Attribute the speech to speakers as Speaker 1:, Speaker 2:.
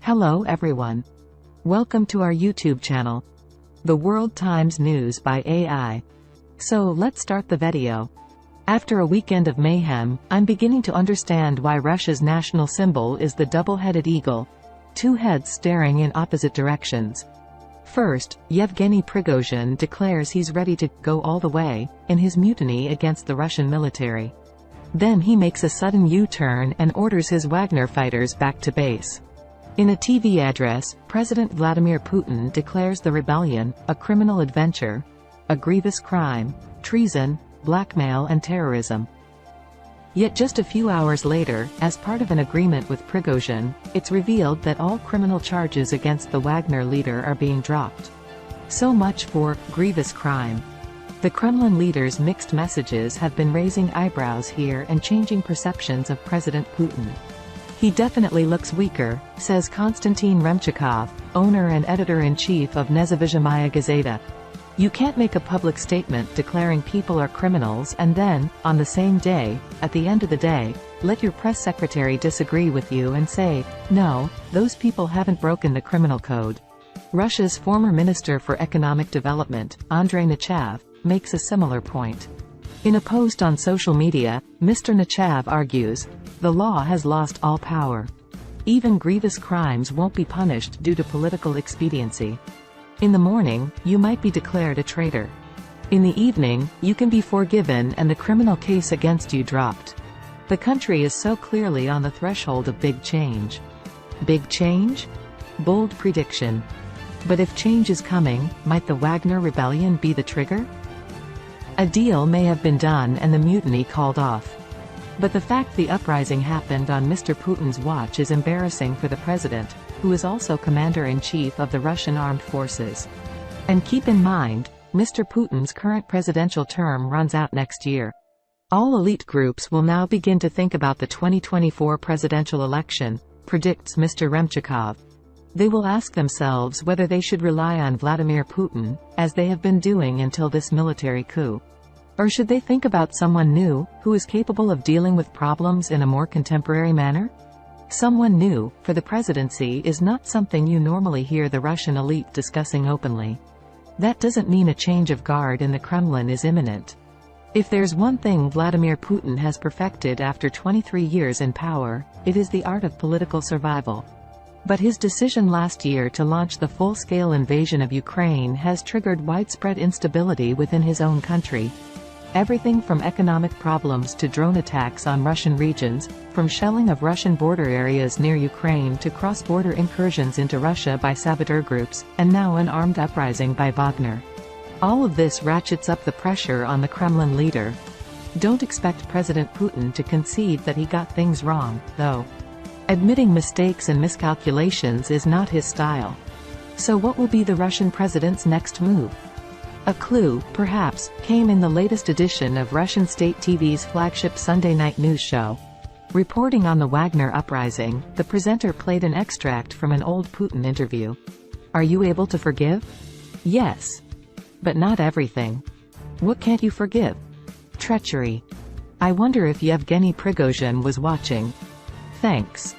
Speaker 1: Hello everyone. Welcome to our YouTube channel, The World Times News by AI. So let's start the video. After a weekend of mayhem, I'm beginning to understand why Russia's national symbol is the double-headed eagle. Two heads staring in opposite directions. First, Yevgeny Prigozhin declares he's ready to go all the way in his mutiny against the Russian military. Then he makes a sudden U-turn and orders his Wagner fighters back to base. In a TV address, President Vladimir Putin declares the rebellion a criminal adventure, a grievous crime, treason, blackmail and terrorism. Yet just a few hours later, as part of an agreement with Prigozhin, it's revealed that all criminal charges against the Wagner leader are being dropped. So much for grievous crime. The Kremlin leader's mixed messages have been raising eyebrows here and changing perceptions of President Putin. He definitely looks weaker, says Konstantin Remchikov, owner and editor-in-chief of Nezavizhimaya Gazeta. You can't make a public statement declaring people are criminals and then, on the same day, at the end of the day, let your press secretary disagree with you and say, no, those people haven't broken the criminal code. Russia's former Minister for Economic Development, Andrei Nechayev, makes a similar point. In a post on social media, Mr. Nechayev argues, the law has lost all power. Even grievous crimes won't be punished due to political expediency. In the morning, you might be declared a traitor. In the evening, you can be forgiven and the criminal case against you dropped. The country is so clearly on the threshold of big change. Big change? Bold prediction. But if change is coming, might the Wagner rebellion be the trigger? A deal may have been done and the mutiny called off. But the fact the uprising happened on Mr. Putin's watch is embarrassing for the president, who is also commander-in-chief of the Russian armed forces. And keep in mind, Mr. Putin's current presidential term runs out next year. All elite groups will now begin to think about the 2024 presidential election, predicts Mr. Remchikov. They will ask themselves whether they should rely on Vladimir Putin, as they have been doing until this military coup. Or should they think about someone new, who is capable of dealing with problems in a more contemporary manner? Someone new, for the presidency is not something you normally hear the Russian elite discussing openly. That doesn't mean a change of guard in the Kremlin is imminent. If there's one thing Vladimir Putin has perfected after 23 years in power, it is the art of political survival. But his decision last year to launch the full-scale invasion of Ukraine has triggered widespread instability within his own country. Everything from economic problems to drone attacks on Russian regions, from shelling of Russian border areas near Ukraine to cross-border incursions into Russia by saboteur groups, and now an armed uprising by Wagner. All of this ratchets up the pressure on the Kremlin leader. Don't expect President Putin to concede that he got things wrong, though. Admitting mistakes and miscalculations is not his style. So what will be the Russian president's next move? A clue, perhaps, came in the latest edition of Russian state TV's flagship Sunday night news show. Reporting on the Wagner uprising, the presenter played an extract from an old Putin interview. Are you able to forgive? Yes. But not everything. What can't you forgive? Treachery. I wonder if Yevgeny Prigozhin was watching. Thanks.